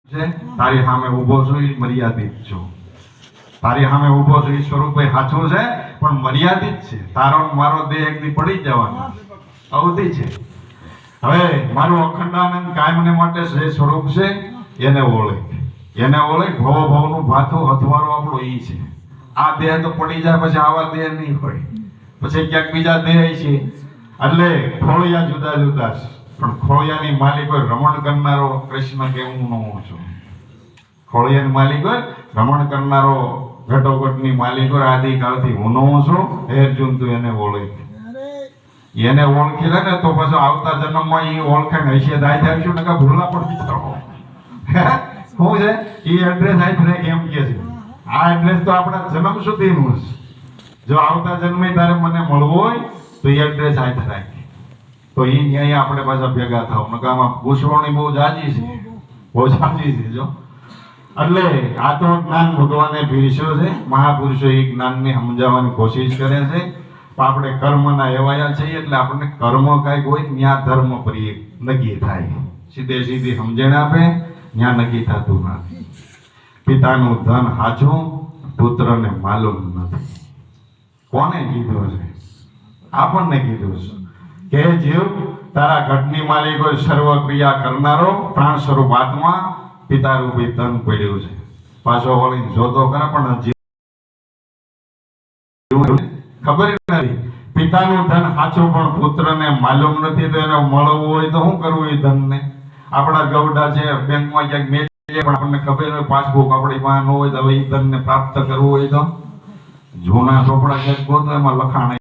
છે તારી સામે ઊભો છું એ મર્યાદિત છું. તારી સામે ઊભો છું એ સ્વરૂપે સાચું છે પણ મર્યાદિત છે. તારો મારો દેહ એકદી પડી જવાનો અવધિ છે. હવે મારું અખંડાનંદ કાયમને માટે જે સ્વરૂપ છે એને ઓળખ. એને ઓળખ. ભવનું ભાથું હથવારો આપણો ઈ છે. આ દેહ તો પડી જાય પછી આવા દેહ નહીં હોય. પછી ક્યાંક બીજા દેહ છે. એટલે ખોળિયા જુદા જુદા છે પણ ખોળિયાની માલિક હોય રમણ કરનારો કૃષ્ણ કેવું ન હું છું. ખોળિયાની માલિક હોય રમણ કરનારો ઘટોઘટની માલિક હોય આદિકાળથી હું ન છું. હે અર્જુન તું એને ઓળખ. એને ઓળખી લે ને તો પછી આવતા જન્મમાં એ ઓળખાય હશે દાય થાય છું ને ભૂલા પડી જાઓ. શું છે એ એડ્રેસ આઈ એમ કે છે આ એડ્રેસ તો આપણા જન્મ સુધીનું છે. જો આવતા જન્મે તારે મને મળવું હોય તો એ એડ્રેસ આઈ રાખે તો એ ન્યાય આપણે પાછા ભેગા થાવ. નકામાં પૂછવાની બહુ જાજી છે. બહુ જાજી છે. જો એટલે આ તો જ્ઞાન ભગવાને પીરસ્યો છે. મહાપુરુષો એ જ્ઞાનને સમજાવવાની કોશિશ કરે છે. આપણે કર્મના એવાયા છીએ એટલે આપણને કર્મ કાંઈક હોય ત્યાં ધર્મ પ્રિય નક્કી થાય. સીધે સીધી સમજણ આપે ત્યાં નક્કી થતું નથી. પિતાનું ધન હાચું પુત્રને માલુમ નથી. કોને કીધું છે? આપણને કીધું છે કે જીવ તારા ઘટની માલિક હોય સર્વ ક્રિયા કરનારો પ્રાણ સ્વરૂપ આત્મા પિતા રૂપી ધન પડ્યું છે. પાછો વળી જોતો કરે પણ ખબર નથી. પિતાનું ધન સાચું પણ પુત્રને માલુમ નથી તો એને મળવું હોય તો શું કરવું એ ધનને? આપણા ગવડા છે બેંકમાં ક્યાંક મેચ પણ આપણને ખબર હોય પાસબુક આપણી પાસે ન હોય તો હવે એ ધનને પ્રાપ્ત કરવું હોય તો જૂના ચોપડા ક્યાંક ગોતો એમાં લખાણ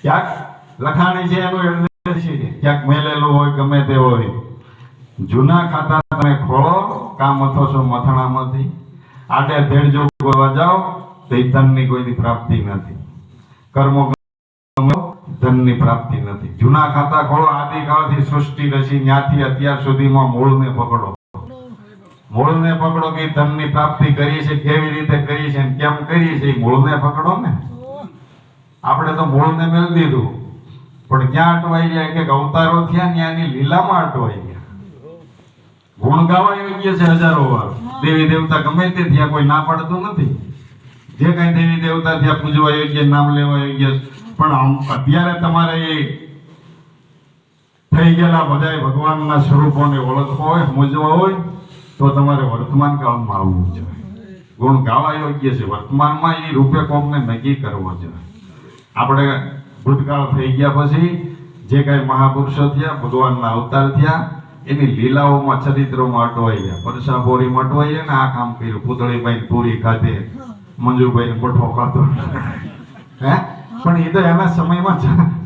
ક્યાંક લખાણી છે એનું એડ્રેસ છે ક્યાંક મેલેલું હોય ગમે તે હોય. જૂના ખાતા તમે ખોળો કામ અથો છો મથણામાંથી આડે ધેડ જો કરવા જાઓ તો એ ધનની કોઈની પ્રાપ્તિ નથી. કર્મો ધનની પ્રાપ્તિ નથી. જૂના ખાતા ખોળો આદિકાળથી સૃષ્ટિ રચી ત્યાંથી અત્યાર સુધીમાં મૂળને પકડો. મૂળને પકડો કે ધનની પ્રાપ્તિ કરી છે કેવી રીતે કરી છે કેમ કરી છે મૂળને પકડો ને. આપણે તો મૂળને મેળ દીધું પણ ક્યાં અટવાઈ ગયા કે અવતારો થયા ત્યાંની લીલામાં અટવાઈ ગયા. ગુણ ગાવા યોગ્ય છે હજારો વાર. દેવી દેવતા ગમે તે થયા કોઈ ના પાડતું નથી. જે કઈ દેવી દેવતા થયા પૂજવા યોગ્ય નામ લેવા યોગ્ય પણ અત્યારે તમારે એ થઈ ગયેલા બધા ભગવાનના સ્વરૂપોને ઓળખવા હોય સમજવા હોય તો તમારે વર્તમાન કાળમાં આવવું જોઈએ. ગુણ ગાવા યોગ્ય છે વર્તમાનમાં એ રૂપે કોમને નક્કી કરવો જોઈએ. આપણે ભૂતકાળ થઈ ગયા પછી જે કઈ મહાપુરુષો થયા ભગવાનના અવતાર થયા એની લીલાઓમાં ચરિત્રોમાં અટવાઈ ગયા. પરસાપોરીમાં અટવાઈ ગયા ને આ કામ કર્યું. પૂતળીભાઈ પૂરી ખાધે મંજુભાઈ મઠો ખાધો હે પણ એ તો એના સમયમાં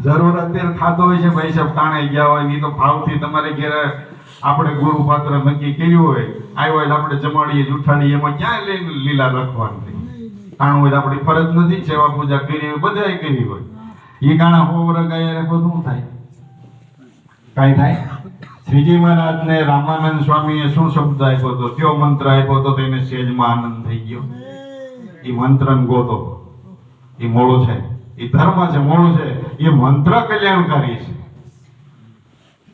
જરૂર અત્યારે ખાતો હોય છે. ભાઈ સાહેબ તાણે ગયા હોય એ તો ભાવથી તમારે ઘેર આપણે ગુરુ પાત્ર નક્કી કર્યું હોય આવ્યો હોય આપણે જમાડીએ ઉઠાડીએ એમાં ક્યાં લીલા લખવાની તાણું હોય આપણી ફરજ નથી. સેવા પૂજા કરી હોય બધાએ કરી હોય એ ગાણા હોવર ગયા બધું થાય કાંઈ થાય. શ્રીજી મહારાજને રામાનંદ સ્વામીએ શું શબ્દ આપ્યો હતો કયો મંત્ર આપ્યો હતો તેને સેજમાં આનંદ થઈ ગયો. એ મંત્રને ગોતો. એ મોળું છે એ ધર્મ છે મોળું છે એ મંત્ર કલ્યાણકારી છે.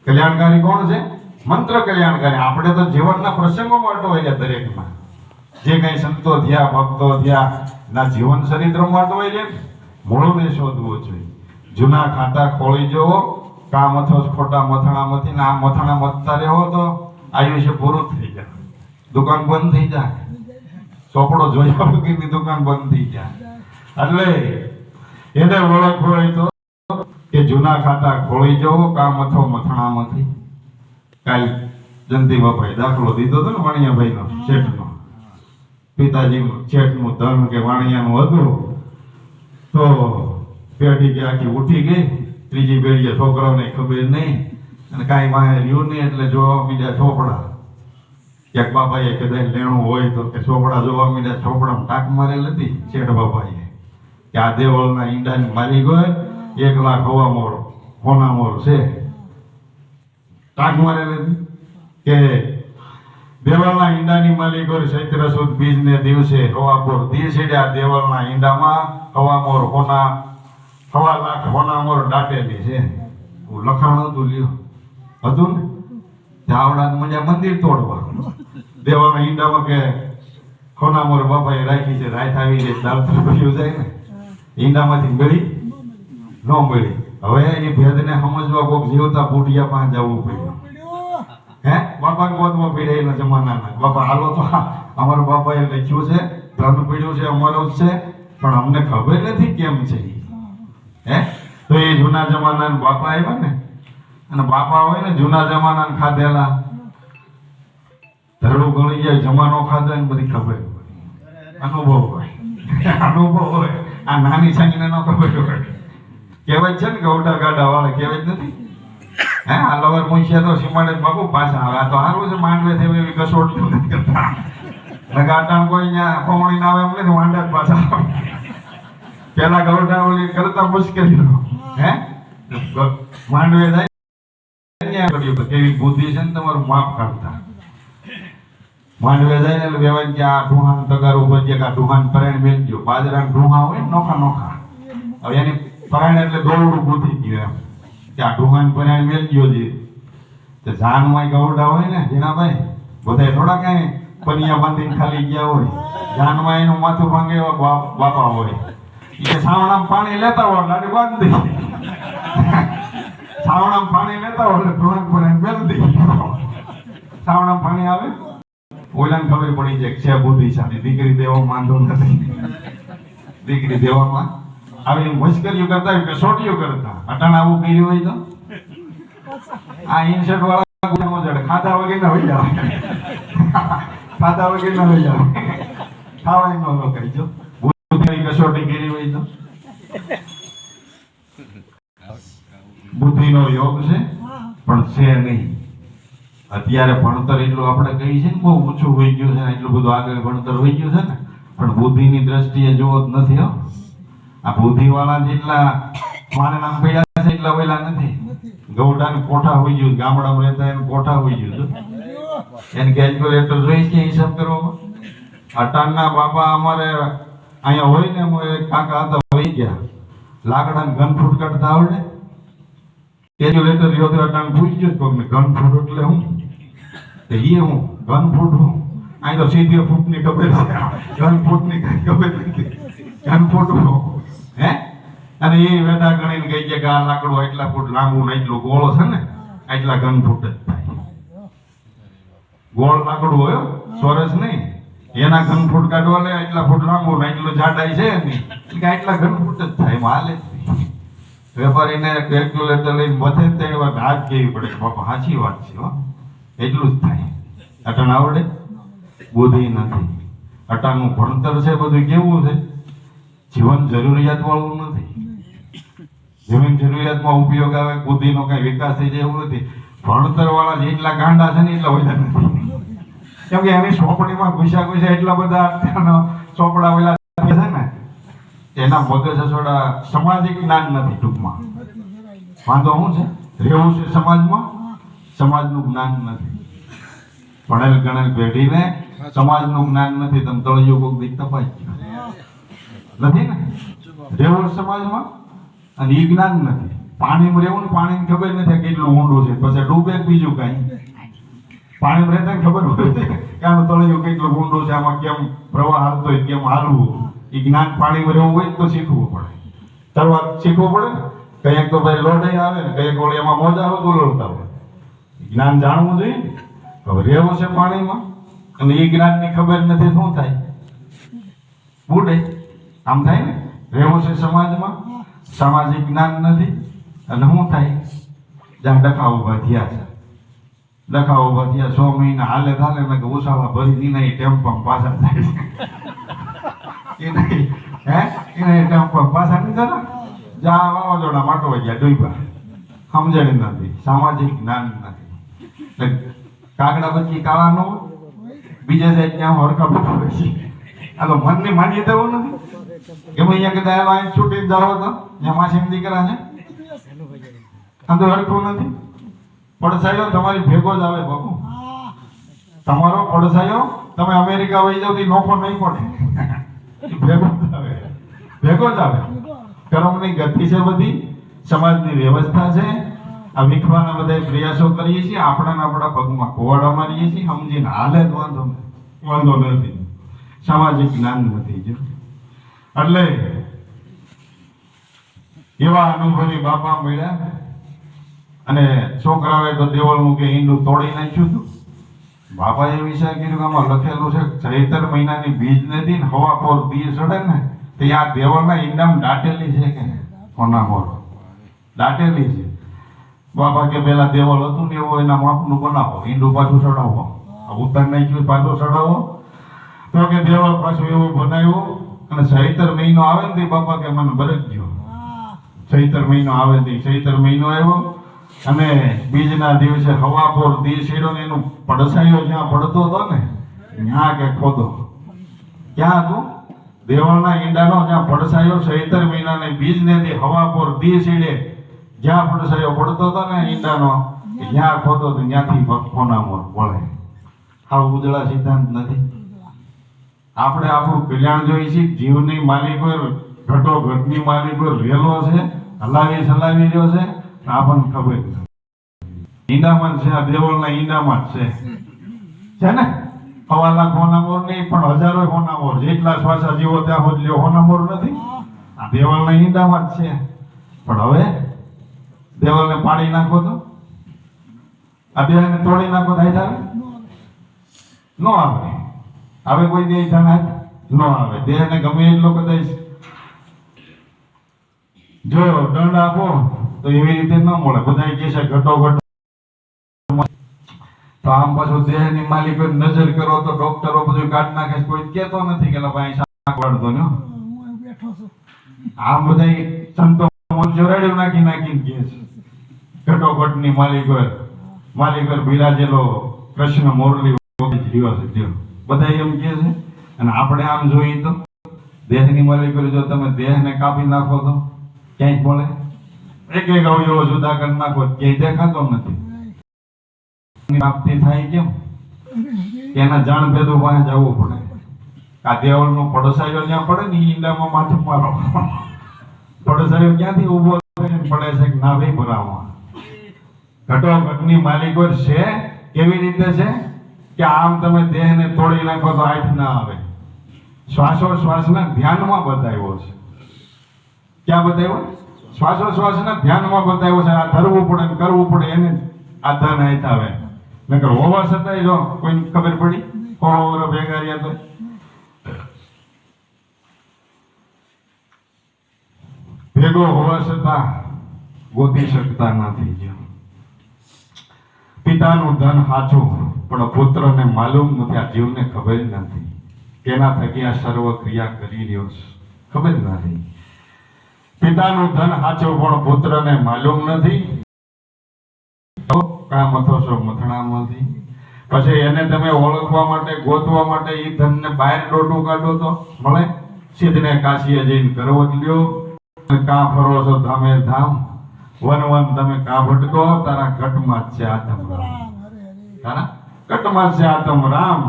કલ્યાણકારી કોણ છે? મંત્ર કલ્યાણકારી. આપણે તો જીવનના પ્રસંગોમાં અટવાઈ દરેકમાં જે કઈ સંતો થયા ભક્તો થયા ના જીવન ચરિત્રમાં અટવાઈ જાય. મૂળને શોધવું જોઈએ. જૂના ખાતા ખોળી જવો કામ અથવા ખોટા મથણામાંથી ને આ મથણા મથતા રહેવો તો આયુષ્ય પૂરું થઈ જાય. દુકાન બંધ થઈ જાય. ચોપડો જોયા વગરની દુકાન બંધ થઈ જાય. એટલે એને ઓળખ હોય તો કે જૂના ખાતા ખોળી જવો કામ અથવા મથણામાંથી. કાલ જંતી બાપાએ દાખલો દીધો હતો ને વાણિયાભાઈ નો શેઠનો. પિતાજીનું શેઠનું ધન કે વાણિયાનું હતું તો પેઢી કે આખી ઉઠી ગઈ. ત્રીજી પેઢીએ છોકરાઓને ખબર નહીં અને કાંઈ વાંહે રહ્યું નહીં એટલે જોવા મીડ્યા ચોપડા. ક્યાંક બાપાએ કદાચ લેણું હોય તો કે ચોપડા જોવા મીડ્યા. ચોપડામાં ટાંક મારેલ હતી શેઠ બાપાએ કે આ દેવળના ઈંડાની માલિક હોય 1 લાખ હવા મોર હોના મોર છે. ટાંક મારેલ હતી કે દેવળના ઈંડાની માલિક હોય ચૈત્ર સુદ બીજને દિવસે હવા મોર દી છેડ્યા. દેવળના ઈંડામાં હવા મોર હોના 1.25 લાખ હોના મોર દાટેલી છે. લખાણ હતું લ્યો હતું ને આવડા મજા મંદિર તોડવા દેવાના ઈંડામાં કે ખોનામોર બાપાએ રાખી છે રાત આવી છે દાળ તરફ્યું જાય ને ઈંડામાંથી મળી ન મળી હવે એ ભેદને સમજવા કોક જીવતા બુઢિયા પાસે જવું પડ્યું હે બાપા ગોદમાં પીડ્યા એના જમાનાના બાપા હાલો તો અમારા બાપાએ લખ્યું છે ધન પીડ્યું છે અમારો જ છે પણ અમને ખબર નથી કેમ છે હે તો એ જૂના જમાનાના બાપા આવ્યા ને અને બાપા હોય ને જૂના જમાનાના ખાધેલા ધરું ગળી જાય જમાનો ખાધો ને બધી ખબર અનુભવ હોય અનુભવ હોય આ નાની સાંગીને ન ખબર હોય કહેવાય છે ને ગૌડા ગાડા વાળા કહેવાય નથી હે આ લવર મુંશિયા તો સીમાડે બાપુ પાછા આવે આ તો સારું છે માંડવે થઈ એવી કસોટી નથી કરતા લગાટાણ કોઈ ત્યાં પવણી ના આવે એમ નથી માંડે પાછા આવે પેલા ગૌડા ઓલી કરતા મુશ્કેલી હે માંડવે જાય કેવી બુદ્ધિ છે ને તમારું માફ કાઢતા માંડવે જાય ને એટલે કહેવાય કે આ ઢુહાન તગાર ઉપર જે આ ઢુહાન પરાયણ મેલજો બાજરાના ઢુહા હોય નોખા નોખા હવે એની પરાયણ એટલે દોરડું ગૂંથી ગયું એમ કે આ ઢુહાન પરાયણ મેલજો જે તો જાનમાં ગૌડા હોય ને જીણાભાઈ બધા થોડા કઈ પનિયા બાંધીને ખાલી ગયા હોય જાનમાં એનું માથું ભાંગે એવા બાપા હોય એ સાવણામાં પાણી લેતા હોય લાડી બાંધી સાવણામાં પાણી લેતા હોય એટલે ઢુહાન પરાયણ મેલ દે સાવણામાં પાણી આવે ઓલાને ખબર પડી જાય છે બુદ્ધિશાળી દીકરી દેવા માંદો નથી દીકરી દેવામાં આવી મુશ્કેલીઓ કરતા હોય કસોટીઓ કરતા અટાણ આવું કર્યું હોય તો આ ઇન્સર્ટ વાળા ખાધા વગેરે હોય જાવ ખાધા વગેરે હોય જાવ ખાવાય ન રોકાય જો બુદ્ધિ કસોટી કરી હોય તો બુદ્ધિનો યોગ છે પણ છે નહીં અત્યારે ભણતર એટલું આપણે કહી છે ને બહુ ઓછું હોઈ ગયું છે એટલું બધું આગળ ભણતર હોઈ ગયું છે ને પણ બુદ્ધિની દ્રષ્ટિએ જોવો જ નથી હો આ બુદ્ધિવાળા જેટલા મારે નામ પડ્યા છે એટલા વહેલા નથી ગૌડાને કોઠા હોઈ ગયું ગામડામાં રહેતા એને કોઠા હોઈ ગયું એને કેલ્ક્યુલેટર જોઈ છે હિસાબ કરવામાં અટાણના બાપા અમારે અહીંયા હોય ને અમારે કાકા હતા હોઈ ગયા લાકડાને ઘન ફૂટ કાઢતા આવડે કેલ્ક્યુલેટર યોદ્ર અટાણ પૂછ્યું કોકને ઘન ફૂટ એટલે હું એ હું ઘન ફૂટ હું અહીં તો સીધી ફૂટની ખબર છે ઘન ફૂટની કઈ ખબર નથી ઘન ફૂટ હે અને એ વેડા ગણીને કહી છે કે આ લાકડું એટલા ફૂટ લાંબુ ને એટલું ગોળ છે ને એટલા ઘન ફૂટ જ થાય ગોળ લાકડું હોય ચોરસ નહીં એના ઘન ફૂટ કાઢવા લે એટલા ફૂટ લાંબુ ને એટલું જાડાઈ છે નહીં કે એટલા ઘન ફૂટ જ થાય હાલે વેપારીને કેલ્ક્યુલેટર લઈને વધે તે વાત હાથ કેવી પડે બાપા સાચી વાત છે હો એટલું જ થાય અટાણ આવડે બુદ્ધિ નથી અટાણનું ભણતર છે બધું કેવું છે જીવન જરૂરિયાત વાળું નથી જીવન જરૂરિયાતમાં ઉપયોગ આવે બુદ્ધિનો કઈ વિકાસ થઈ જાય એવું નથી ભણતર વાળા જેટલા ગાંડા છે ને એટલા બધા નથી કેમ કે એની ચોપડીમાં ઘુસ્યા એટલા બધા ચોપડા ઓલા છે ને એના મગજ થોડા સામાજિક જ્ઞાન નથી ટૂંકમાં વાંધો શું છે રહેવું છે સમાજમાં સમાજનું જ્ઞાન નથી ભણેલ ગણેલ પેઢીને સમાજનું જ્ઞાન નથી તમે તળિયો કોક દીક તપાઈ નથી ને રહેવું સમાજમાં અને એ જ્ઞાન નથી પાણીમાં રહેવું ને પાણીની ખબર નથી કેટલું ઊંડું છે પછી ડૂબે બીજું કઈ પાણીમાં રહેતા ખબર હોય કે આનું તળિયું કેટલું ઊંડું છે આમાં કેમ પ્રવાહ હાલતો હોય કેમ હાલવું એ જ્ઞાન પાણીમાં રહેવું હોય તો શીખવું પડે તરવા શીખવું પડે ને કંઈક તો ભાઈ લોઢે આવે ને કંઈક વળી એમાં મોજા ઉલળતા હોય જ્ઞાન જાણવું જોઈએ હવે રહેવું છે પાણીમાં અને એ જ્ઞાનની ખબર નથી શું થાય બુડે આમ થાય ને રહેવું છે સમાજમાં સામાજિક જ્ઞાન નથી અને શું થાય જ્યાં ડખા ઉભા થયા છે ડખા ઉભા થયા 6 મહિના હાલે થાલે ને ઉસાવા ભરી દીના એ ટેમ્પમ પાછા થાય છે એ નહીં હે એને ટેમ્પમ પાછા નહીં થતા જ્યાં વાવાઝોડા માટો ગયા ડૂબા સમજણ નથી સામાજિક જ્ઞાન નથી કાગડા પછી કાળા ન હોય બીજા સાઈડ ત્યાં હરકા બપોર છે આ તો મનની માન્યતા એવું નથી કે ભાઈ અહીંયા કદાચ અહીં છૂટી જાવ તો ત્યાં માસી દીકરા છે આ તો હરખું નથી પડસાયો તમારી ભેગો જ આવે બાપુ તમારો પડસાયો તમે અમેરિકા વહી જાવ તો નોખો નહીં પડે ભેગો જ આવે કર્મની ગતિ છે બધી સમાજની વ્યવસ્થા છે આ વીખવાના બધા પ્રયાસો કરીએ છીએ, આપણા પગમાં કોવાડા મારીએ છીએ, સમજીને હાલે જ વાંધો નથી, સામાજિક જ્ઞાન નથી. જો એટલે એવા અનુભવી બાપા મળ્યા અને છોકરાએ તો દેવળનું કે ઈંડું તોડી નાખ્યું હતું. બાપાએ વિચાર કર્યો કે આમાં લખેલું છે ચૈતર મહિનાની બીજ નદી ને હવા પોર દી ચડે ને તો આ દેવળના ઈંડામાં દાટેલી છે કે હોનામોર દાટેલી છે. બાપા કે પેલા દેવળ હતું ને એવું એના માપનું બનાવો, ઈંડું પાછું ચડાવો, ઉતાર નાખ્યું પાછું ચડાવો. તો કે દેવળ પાછું એવું બનાવ્યું અને ચૈતર મહિનો આવે ને તે બાપા કે મને બરકજો. ચૈતર મહિનો આવે તે ચૈતર મહિનો આવ્યો અને બીજના દિવસે હવા પોર દી છેડો ને એનું પડછાયો જ્યાં પડતો હતો ને ત્યાં કે ખોદો. ક્યાં હતું? દેવળના ઈંડાનો જ્યાં પડછાયો ચૈતર મહિનાને બીજ ને હવા પોર દી છેડે જ્યાં પડછાયો પડતો હતો ને ઈંડાનો જ્યાં ખોદો તો ત્યાંથી હોનામોર વળે. આ ઉજળા સિદ્ધાંત નથી. આપણે આપણું કલ્યાણ જોઈએ છીએ. જીવની માલિક હોય, ઘટો ઘટની માલિક હોય, રેલો છે, હલાવી ચલાવી રહ્યો છે, આપણને ખબર નથી. ઈંડામાં છે, આ દેવળના ઈંડામાં જ છે ને. 1.25 લાખ હોનામોર નહીં પણ હજારો હોનામોર, જેટલા શ્વાસા જીવો ત્યાં સુધી હોનામોર નથી. આ દેવળના ઈંડામાં જ છે. પણ હવે દેવળને પાડી નાખો તો, આ દેહને તોડી નાખો થાય થાય ન આવે. હવે કોઈ દેહ થાય ન આવે. દેહને ગમે એટલો કદાચ જો દંડ આપો તો એવી રીતે ન મળે. બધા કહે છે ઘટો ઘટો, તો આમ પાછું દેહની માલિક નજર કરો તો ડોક્ટરો બધું કાઢ નાખે. કોઈ કહેતો નથી કે ભાઈ શાક વાળતો ને આમ બધા સંતો જોરાડ્યું નાખીને કહે છે ઘટો ઘટની માલિક બિરાજેલો કૃષ્ણ મોરલી રહ્યો છે. બધા એમ કહે છે. અને આપણે આમ જોઈએ તો દેહની માલિક જો તમે દેહને કાપી નાખો તો ક્યાંય મળે? એક અવયવો જુદા કરી નાખો ક્યાંય દેખાતો નથી. પ્રાપ્તિ થાય કેમ? એના જાણ ભેદો પાસે જવું પડે. આ દેવળનો પડછાયો જ્યાં પડે ને ઈંડામાં માથું મારો. પડછાયો ક્યાંથી ઉભો પડે છે કે ના ભાઈ ભરાવા. ઘટો ઘટની માલિકો છે. કેવી રીતે છે કે આમ તમે દેહને તોડી નાખો તો હાથ ના આવે. શ્વાસોશ્વાસના ધ્યાનમાં બતાવ્યો છે. ક્યાં બતાવ્યો? શ્વાસોશ્વાસના ધ્યાનમાં બતાવ્યો છે. આ ધરવું પડે ને કરવું પડે એને આ ધન હાથ આવે. નકર હોવા છતાંય જો કોઈને ખબર પડી કોરો ભેગા રહ્યા તો ભેગો હોવા છતાં ગોતી શકતા નથી. પિતાનું ધન સાચું પણ પુત્રને માલુમ નથી. આ જીવને ખબર નથી કેના થકી આ સર્વ ક્રિયા કરી રહ્યો છે. ખબર નથી. પિતાનું ધન સાચું પણ પુત્રને માલુમ નથી. કામ મથો છો મથણામાંથી. પછી એને તમે ઓળખવા માટે ગોતવા માટે એ ધનને બહાર ડોટું કાઢો તો મળે? સિદ્ધને કાશીએ જઈને કરવત લ્યો. કા ફરો છો ધામે ધામ, વન વન તમે કા ભટકો, તારા ઘટમાં જ છે આત્મ રામ. તારા ઘટમાં છે આત્મ રામ.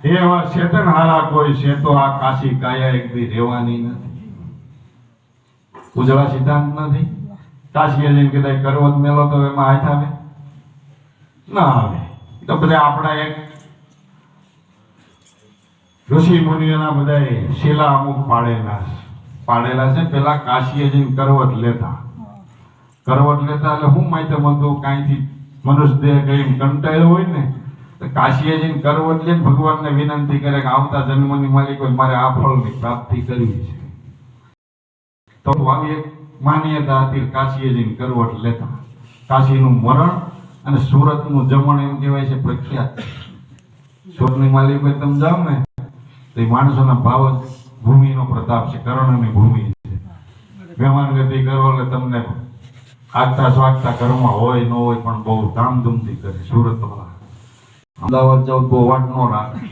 એવા ચેતન હારા કોઈ છે તો આ કાશી કાયા એક દી રહેવાની નથી. ઉજળા સિદ્ધાંત નથી. કાશીએ જઈને કદાચ કરવત મેલો તો એમાં હાથ આવે ના આવે. તો બધા આપણા એક ઋષિ મુનિઓના બધા શિલા અમુક પાડેલા છે. પેલા કાશીએ જઈને કરવત લેતા એટલે હું માહિતી મળતું કાંઈથી મનુષ્ય દેહ કરીને કંટાળ્યો હોય ને તો કાશીએ જઈને કરવત લઈને ભગવાનને વિનંતી કરે કે આવતા જન્મની માલિક હોય મારે આ ફળની પ્રાપ્તિ કરવી છે. તો આવી એક માન્યતા હતી. કાશીએ જઈને કરવત લેતા. કાશીનું મરણ અને સુરતનું જમણ એમ કહેવાય છે પ્રખ્યાત. સુરતની માલિક હોય તમે જાઓ ને તો એ માણસોના ભાવ જ ભૂમિનો પ્રતાપ છે. કર્ણની ભૂમિ છે. મહેમાન ગતિ કરો એટલે તમને આગતા સ્વાગતા ઘરમાં હોય ન હોય પણ બહુ ધામધૂમથી કરે. સુરત વાળા અમદાવાદ જાવ તો વાટ ન રાખે.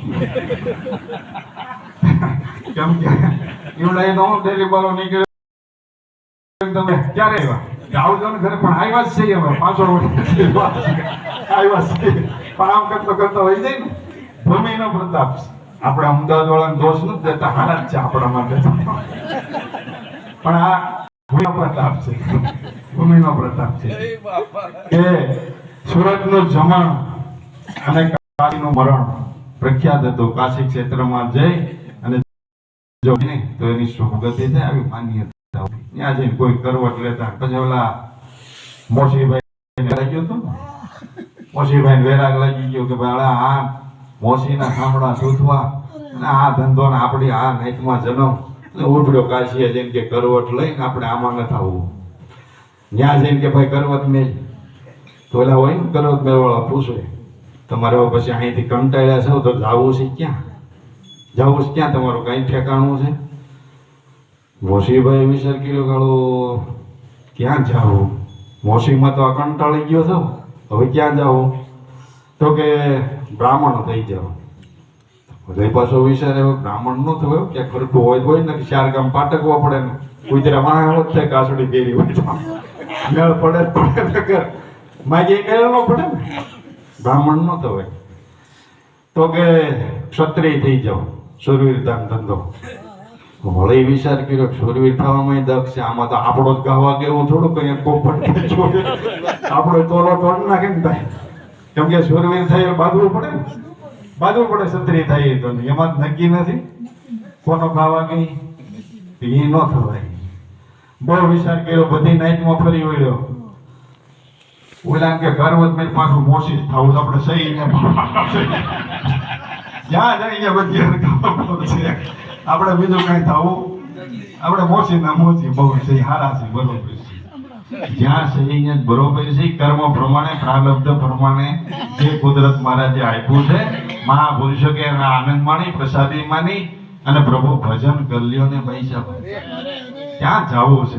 કેમ કે એવડા તો હું ડેલી બારો નીકળ્યો તમે ક્યારે આવ્યા આવજો ને ઘરે પણ આવ્યા જ છે. હવે 5 વર્ષ આવ્યા છે પણ આમ કરતો હોય જાય ને. ભૂમિનો પ્રતાપ છે. આપણે અમદાવાદ વાળાને દોષ નથી દેતા, હારા જ છે આપણા માટે. પણ આ ભૂમિનો પ્રતાપ છે. ભૂમિનો પ્રતાપ છે કે સુરતનું જમણ અને કાશીનું મરણ પ્રખ્યાત હતું. કાશી ક્ષેત્રમાં જઈ અને જો નહીં તો એની સુગતિ થાય આવી માન્યતા હતી. ત્યાં જઈને કોઈ કરવટ લેતા પછી ઓલા મોસીભાઈ લાગ્યો હતો ને, મોસીભાઈ વેરાગ લાગી ગયો કે ભાઈ આ મોસીના સાંભળા શોધવા અને આ ધંધો ને આપણી આ નાઈટમાં જન્મ એટલે ઉભડ્યો કાશીએ જઈને કે કરવટ લઈને આપણે આમાં ન થવું. ત્યાં જઈને કે ભાઈ કરવત મેલ તો ઓલા હોય ને કરવત મેળવાળા પૂછે તમારે પછી અહીંથી કંટાળ્યા છો તો જાવું છે ક્યાં? જાવું છે ક્યાં? તમારું કઈ ઠેકાણું છે? મોસીભાઈ વિચાર કર્યો કાળો ક્યાં જાવું? મોસીમાં તો આ કંટાળી ગયો છો, હવે ક્યાં જાવું? તો કે બ્રાહ્મણ થઈ જાવ. પછી પાછો વિચાર એવો બ્રાહ્મણ નો થયો કે ખરખું હોય ને ચાર ગામ પાટકવા પડે ને કુતરા માં થાય કાસડી પહેરી હોય તો મેળ પડે માગે મેળ ન પડે ને બ્રાહ્મણ નો થવાય. તો કે ક્ષત્રિય થઈ જાવ, શૂરવીરતાનો ધંધો. વળી વિચાર કર્યો શૂરવીર થવામાં દક્ષ છે, આમાં તો આપણો જ ગાવા કેવું થોડું કઈ પોપટ આપણો તોલો તોડ નાખે ને ભાઈ, કેમ કે શૂરવીર થાય બાંધવું પડે ને, બાંધવું પડે. ક્ષત્રિય થાય તો એમાં જ નક્કી નથી કોનો ગાવા કઈ એ ન થવાય. બહુ વિચાર કર્યો, બધી નાઈટમાં ફરી વળ્યો. ઓલા કે ગર્વત મેં પાછું મોસી થવું આપણે સહી જ્યાં જાય બધી આપણે બીજું કઈ થવું આપણે મોસી ના મોસી બહુ સહી હારા છે, બરોબર છે. જ્યાં સહી બરોબર છે. કર્મ પ્રમાણે પ્રારબ્ધ પ્રમાણે જે કુદરત મહારાજે આપ્યું છે મહાપુરુષો કે એના આનંદ માણી પ્રસાદી માની અને પ્રભુ ભજન કરી લ્યો ને પૈસા ક્યાં જવું છે?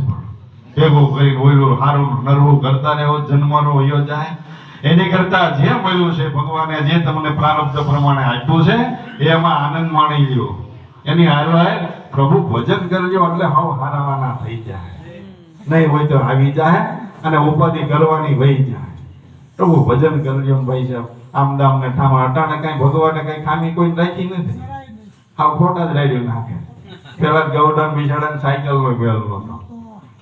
ભેગું કરી ઓયલું હારું નરવું કરતા રહેવો, જન્મનો વયો જાય એની કરતા જે મળ્યું છે ભગવાને જે તમને પ્રારબ્ધ પ્રમાણે આપ્યું છે એમાં આનંદ માણી લ્યો. એની હારવાય પ્રભુ ભજન કરજો એટલે હવ હારાવાના થઈ જાય. નહીં હોય તો આવી જાય અને ઉપાધિ કરવાની વહી જાય. પ્રભુ ભજન કરજો ભાઈ સાહેબ. આમ દામ ને ઠામા અટાણે કઈ ભગવાને કઈ ખામી કોઈ રાખી નથી, હાવ ખોટા જ રાડ્યું નાખે. પેલા ગૌડા બિચાડા સાયકલ નો ગયેલો હતો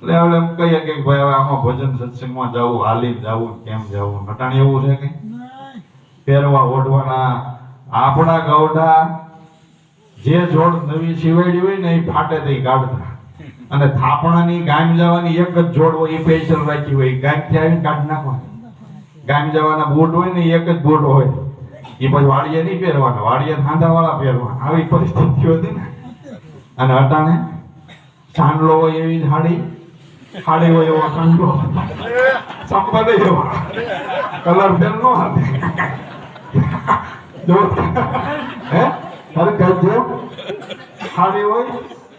એટલે હવે એમ કહીએ કે ભાઈ હવે આમાં ભજન સત્સંગમાં જવું, હાલી જવું, કેમ જવું? નટાણી એવું છે કે પહેરવા ઓઢવાના આપણા ગૌડા જે જોડ નવી સિવાડી હોય ને એ ફાટે થઈ કાઢતા, અને થાપણાની ગામ જવાની એક જ જોડ હોય એ સ્પેશિયલ રાખી હોય, ગામ થી આવીને કાઢી નાખવાની. ગામ જવાના બૂટ હોય ને એક જ બૂટ હોય એ પછી વાડીએ નહીં પહેરવાના, વાડીએ ખાંધા વાળા પહેરવાના. આવી પરિસ્થિતિ હતી ને. અને અટાણે ચાંદલો હોય એવી સાડી, સાડી હોય એવો ચાંદલો, ચંપલ એવો કલર ફેર નો hatte હે અરે કહેજો સાડી હોય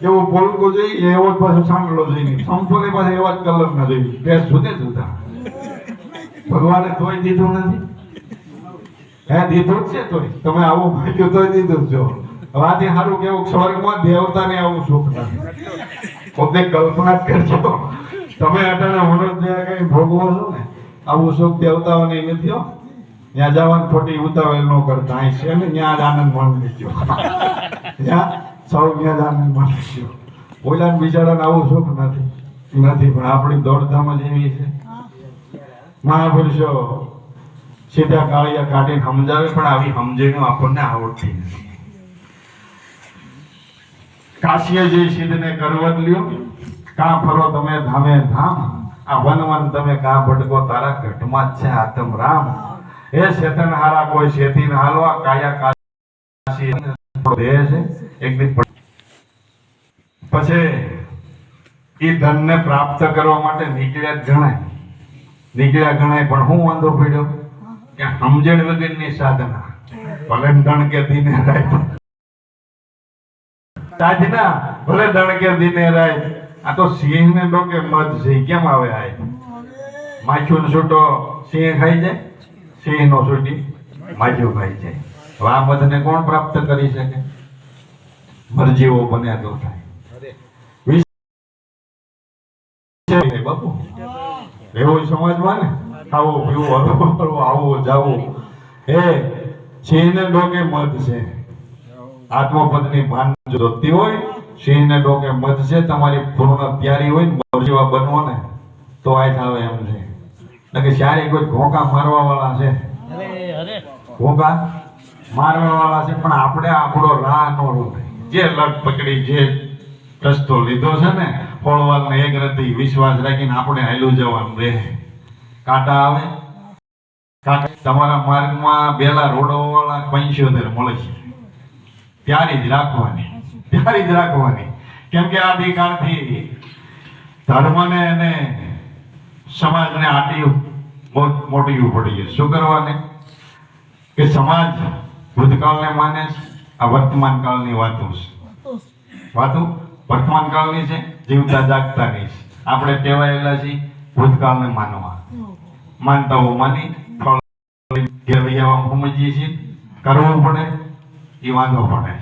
એવો પોલકો જોઈ એવો જ પાછો ચાંદલો જોઈ, ચંપલ એ પાછા એવા જ કલર ના જોઈ, બેસ જુદે જુદા. ભગવાને તોય દીધું નથી, હે દીધું જ છે તોય તમે આવું ભાગ્યું તોય દીધું જ. જો વાથી સારું કેવું સ્વર્ગમાં દેવતાને આવું સુખ નથી. પોતે કલ્પના જ કરજો તમે અટાણે મનોજ દયા કઈ ભોગવો છો ને આવું સુખ દેવતાઓને નથી હો. ત્યાં જવાનું ખોટી ઉતાવળ ન કરતા, અહીં છે ને ત્યાં જ આનંદ માણી લેજો, ત્યાં સૌ ત્યાં જ આનંદ માણી લેજો. ઓલા બિચારાને આવું સુખ નથી, પણ આપણી દોડધામ જ એવી છે. મહાપુરુષો સીધા કાળિયા કાઢીને સમજાવે પણ આવી સમજણ આપણને આવડતી નથી. કાશીએ જે સિદ્ધને કરવત લ્યો, કાં ફરો તમે ધામે ધામ, આ વન તમે કાં ભટકો તારા ઘટમાં જ છે આતમ રામ. એ શેતન હારા કોઈ શેતીન હાલવા કાયા કાશી દેહ છે એક દિન. પછી એ ધનને પ્રાપ્ત કરવા માટે નીકળ્યા ગણાય પણ હું વાંધો પડ્યો કે સમજણ વગરની સાધના ભલે ધણ કે દિને રાય સાધના ભલે ધણ કે દિને રાય. આ તો સિંહ ને ડોકે મધ છે, કેમ આવે? આ માછું છૂટો સિંહ ખાઈ જાય, સિંહ નો છૂટી માછું ખાઈ જાય. હવે આ મધ ને કોણ પ્રાપ્ત કરી શકે? મરજીવો બને તો થાય બાપુ. એવું સમજવા ને ખાવું પીવું હરવું ફરવું આવું જાવું. એ સિંહ ને ડોકે મધ છે, આત્મપદની ભાન જોતી હોય સિંહ ને ડોકે મધ છે. તમારી પૂર્ણ તૈયારી હોય મરજીવા બનવો ને તો આ થાવે એમ છે નકે સારી કોઈ ઘોકા મારવા વાળા છે ઘોકા મારવા વાળા છે પણ આપણે આપણો રાહ નો રોકે જે લટ પકડી જે રસ્તો લીધો છે ને ફોળવાલ ને એક રતી વિશ્વાસ રાખીને આપણે હાલ્યું જવાનું રહે કાંટા આવે તમારા માર્ગમાં બેલા રોડો વાળા 75 મળે છે ત્યારે જ રાખવાની કેમ કે આદિકાળથી ધર્મને અને સમાજને આટી બહુ મોટી પડી છે શું કરવાને કે સમાજ ભૂતકાળને માને છે આ વર્તમાન કાળની વાતો વર્તમાન કાળની છે જીવતા જાગતાની છે આપણે ટેવાયેલા છીએ ભૂતકાળને માનવા માનતાઓ માની સમજીએ છીએ કરવું પડે એ વાંધો પડે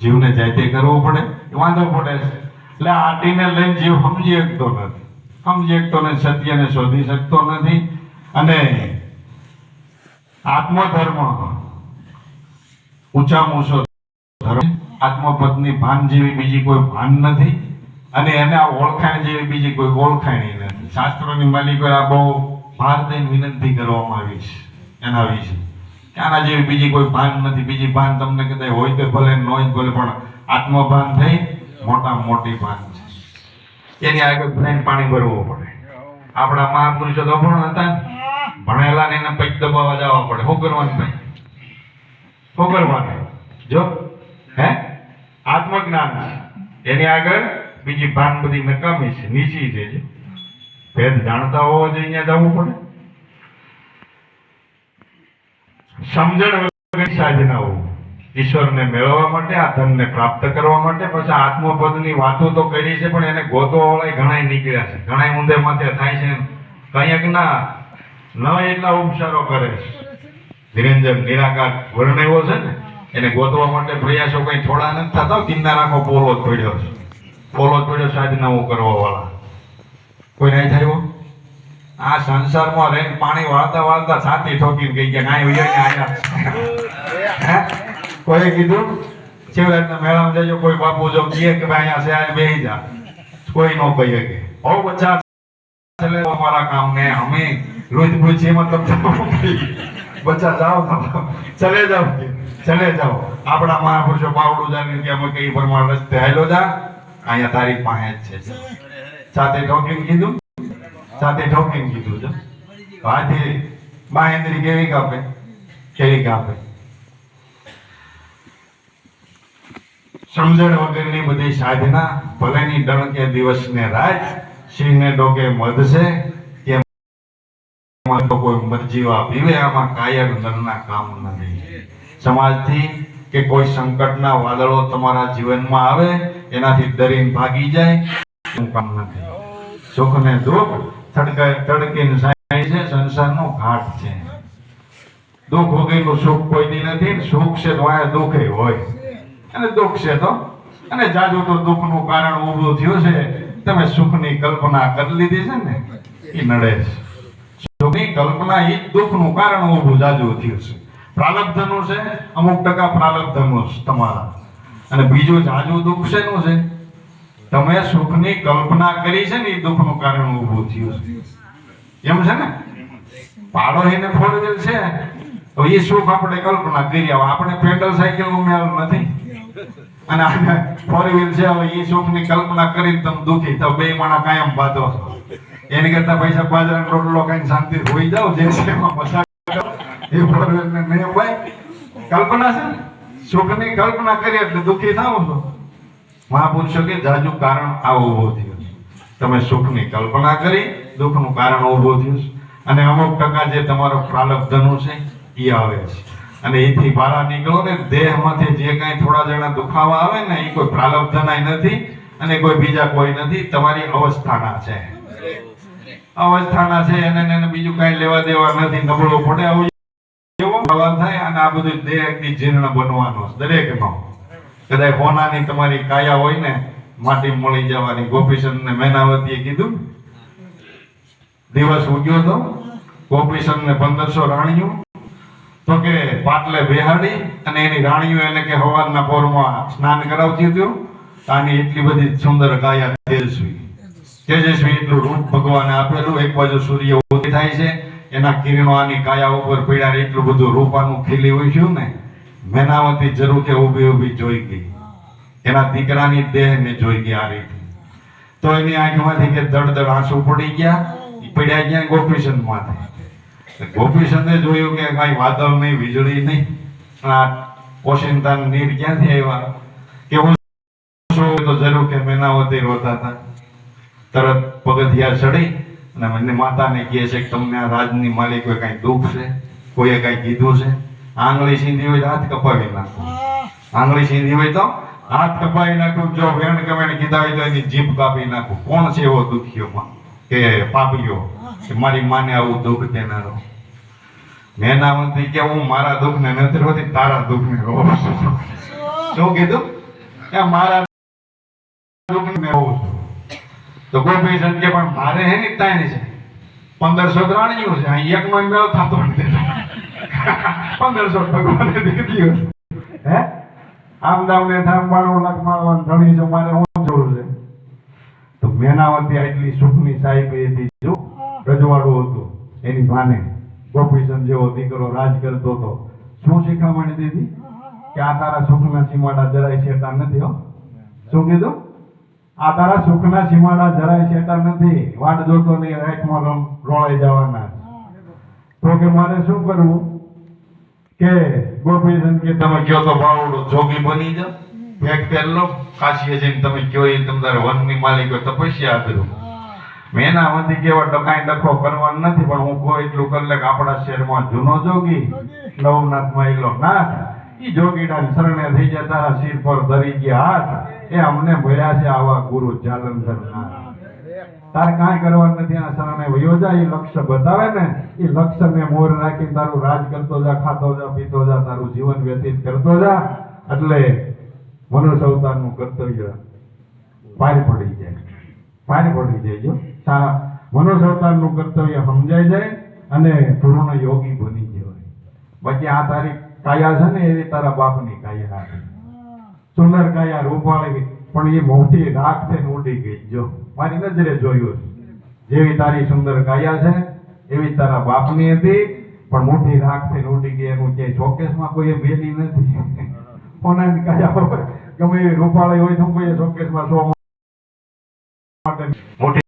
જીવને જાય તે કરવું પડે એ વાંધો પડે એટલે આટીને લઈને જીવ સમજી શકતો નથી સત્યને શોધી શકતો નથી અને આત્મધર્મ ઊંચામાં ઊંચો ધર્મ આત્મપદની ભાન જેવી બીજી કોઈ ભાન નથી અને એને આ ઓળખાણ જેવી બીજી કોઈ ઓળખાણી નથી શાસ્ત્રોની માલિકો આ બહુ ભાર દઈને વિનંતી કરવામાં આવી છે એના વિશે આના જેવી બીજી કોઈ ભાન નથી બીજી ભાન તમને કદાચ હોય તો ભલે ન હોય ભલે પણ આત્મભાન થઈ મોટામાં મોટી ભાન છે એની આગળ થઈને પાણી ભરવું પડે આપણા મહાપુરુષો તો અભણ હતા ભણેલા ને એને પૈક દબાવવા જવા પડે શું કરવાનું ભાઈ શું કરવાનું જો હે આત્મજ્ઞાન એની આગળ બીજી ભાન બધી નકામી છે નીચી છે ભેદ જાણતા હોવો જોઈએ અહીંયા જવું પડે સમજણ વગર સાધનાઓ ઈશ્વરને મેળવવા માટે આ ધનને પ્રાપ્ત કરવા માટે પછી આત્મપદની વાતો તો કરી છે પણ એને ગોતવા વાળા ઘણાય નીકળ્યા છે ઘણાય ઊંધે માથે થાય છે કંઈક ના ન એટલા ઉપચારો કરે છે નિરંજન નિરાકાર વર્ણવ્યો છે ને એને ગોતવા માટે પ્રયાસો કઈ થોડા નથી થતા કિન્નારાનો પોલો જ પડ્યો સાધનાઓ કરવા વાળા કોઈ નહીં થયો આ સંસારમાં રહીને પાણી વાળતા છાતી ઠોકીને ગઈ ગયા કાંઈ આયા કોઈ કીધું શિવરાજના મેળામાં જજો કોઈ બાપુ જો કહે કે ભાઈ અહીંયા છે આજ બેહી જા કોઈ નો કહે કે ઓ બચ્ચા ચલે અમારા કામ ને અમે રોજ પૂછીએ મતલબ બચ્ચા જાઓ ચલે જાઓ આપણા મહાપુરુષો પાવડું જાણી કે અમે કઈ પ્રમાણ રસ્તે હાલો જા અહીંયા તારી પાસે જ છે સાથે ઠોકીને કીધું છે હાથી બાહેન્દ્રી કેવી કાપે સમજણ વગરની બધી સાધના ભલેની ડણકે દિવસને રાત સિંહને ડોકે મધ છે કે કોઈ મરજીવા પીવે આમાં કાયર નરના કામ નથી સમાજથી કે કોઈ સંકટના વાદળો તમારા જીવનમાં આવે એનાથી ડરીને ભાગી જાય કામ નથી સુખ ને દુઃખ તડકીને સાય છે સંસારનો ઘાટ છે દુઃખ વગરનું સુખ કોઈ દી નથી સુખ છે તો આ દુઃખ હોય અને દુઃખ છે તો અને જાજુ તો દુઃખનું કારણ ઊભું થયું છે તમે સુખની કલ્પના કરી લીધી છે ને એ નડે છે સુખની કલ્પના એ દુઃખનું કારણ ઊભું જાજુ થયું છે પ્રારબ્ધનું છે અમુક ટકા પ્રારબ્ધનું તમારા અને બીજું જાજુ દુઃખ શેનું છે તમે સુખની કલ્પના કરી છે ને એ દુઃખનું કારણ ઊભું થયું છે એમ છે ને પાડોશીને ફોર વ્હીલ છે તો એ સુખ આપણે કલ્પના કરી આપણે પેડલ સાયકલ નું મેળ નથી અને ફોર વ્હીલ છે હવે એ સુખની કલ્પના કરીને તમે દુઃખી તો બે માણા કાયમ બાંધો છો એની કરતા પૈસા બાજરાનો રોટલો કઈ શાંતિ હોઈ જાવ જે છે એમાં મજા એ ફોર વ્હીલ ને નહીં ભાઈ કલ્પના છે ને સુખની કલ્પના કરી એટલે દુઃખી થાવ છો મહાપુરુષો કે જાજુ કારણ આવું ઊભું થયું તમે સુખની કલ્પના કરી દુઃખનું કારણ ઊભું થયું અને અમુક ટકા જે તમારો પ્રારબ્ધનું છે એ આવે છે અને એથી બહાર નીકળો ને દેહમાંથી જે કાંઈ થોડા જણા દુખાવા આવે ને એ કોઈ પ્રારબ્ધના નથી અને કોઈ બીજા કોઈ નથી તમારી અવસ્થાના છે એને બીજું કાંઈ લેવા દેવા નથી નબળો પડે આવું એવો સવાલ થાય અને આ બધું દેહની જીર્ણ બનવાનો દરેકનો કદાચ હોનાની તમારી કાયા હોય ને માટી મળી જવાની ગોપીચંદ ને મેનાવતીએ કીધું દિવસ ઉગ્યો તો ગોપીચંદ ને 1500 રાણીઓ તો કે પાટલે બેહાડી અને એની રાણીઓ એને કે હવારના પોરમાં સ્નાન કરાવતી હતી આની એટલી બધી સુંદર કાયા તેજસ્વી તેજસ્વી એટલું રૂપ ભગવાને આપેલું. એક બાજુ સૂર્ય ઉદય થાય છે, એના કિરણો આની કાયા ઉપર પડ્યા, એટલું બધું રૂપાનું ખીલી ઉઠ્યું ને. મેનાવતી ઝરૂખે ઊભી ઊભી જોઈ ગઈ, એના દીકરાની દેહને જોઈ ગઈ આ રીતે. તો એની આંખમાંથી કે દળદળ આંસુ પડી ગયા. પડ્યા ગયા ગોપીચંદ માથે. ગોપીચંદે જોયું કે કઈ વાદળ નહીં, વીજળી નહીં, આ ઓશિંતા નીર ક્યાંથી આવ્યા કે હું તો જરૂર કે મેનાવતી રોતા હતા. તરત પગથિયા ચડી અને મને માતાને કહે છે કે તમને આ રાજની માલિકોએ કઈ દુઃખ છે, કોઈએ કઈ કીધું છે? આંગળી સીંધી હોય તો હાથ કપાવી નાખો, આંગળી સીંધી હોય તો હાથ કપાવી નાખું, જો વેણ કમેણ કીધા હોય તો એની જીભ કાપી નાખું. કોણ છે એવો દુખીઓમાં કે પાપીઓ કે મારી માને આવું દુઃખ દેનારો? મેનાવતી કે હું મારા દુઃખને નથી રોતી, તારા દુઃખને રોઉં છું. શું કીધું? કે મારા દુઃખને રોઉં છું. તો ગોપીચંદ કે પણ મારે હે ને તાણી છે 1500 રાણીઓ છે, અહીં એકનો મેળ થતો નથી. 1500 ભગવાને દીકરીઓ હે આમ દામને ઠામ 92 લાખ માળવાનું ધણી છે, મારે હું જોવું છે? તો મેનાવતી આટલી સુખની સાહેબી હતી. જો રજવાડું હતું એની ભાને, ગોપીચંદ જેવો દીકરો રાજ કરતો હતો. શું શિખામણી દીધી? કે આ તારા સુખના સીમાડા જરાય છેટા નથી. હો, શું કીધું? આ તારા સુખના સીમાડા જરાય છેટા નથી, વાટ જોતો નહીં, રાઈટમાં રોળાઈ જવાના. તો કે મારે શું કરવું? કે ગોપીચંદ કે તમે કયો તો બાવડો જોગી બની જાઓ, ભેગ પહેર લો, કાશીએ જઈને તમે કયો એ તમારે વનની માલિકો તપસ્યા કર્યું. મેનાવતી કેવા ડકાઈ ડખો કરવાનો નથી, પણ હું કોઈ એટલું કરી લે કે આપણા શહેરમાં જૂનો જોગી નવનાથ માયલો નાથ, ઈ જોગીડા શરણે થઈ જાય, તારા શિર પર ધરી ગયા હાથ, એ અમને મળ્યા છે આવા ગુરુ જાલંધર નાથ. તારે કાંઈ કરવાનું નથી, આ શરણે વયો જાય, એ લક્ષ્ય બતાવે ને, એ લક્ષ્યને મોર રાખી તારું રાજ કરતો જા, ખાતો જા, પીતો જા, તારું જીવન વ્યતીત કરતો જા. એટલે મનુષ્ય અવતારનું કર્તવ્ય પાર પડી જાય, પાર પડી જાય. જો મનુષ્ય અવતારનું કર્તવ્ય સમજાઈ જાય અને પૂર્ણ યોગી બની જવાય. બાકી આ તારી કાયા છે ને એવી તારા બાપની કાયા હતી, સુંદર કાયા, રૂપાળી, પણ એ મોટી રાખ થઈને ઉડી ગઈ. જો મારી નજરે જોયું, જેવી તારી સુંદર કાયા છે એવી તારા બાપની હતી, પણ મોટી રાખ થઈને ઉડી ગઈ. એનું ક્યાંય શોકેસમાં કોઈ મેલી નથી. કોનાની કાયા હોય ગમે એવી રૂપાળી હોય તો કોઈ શોકેસમાં શો માટે મોટી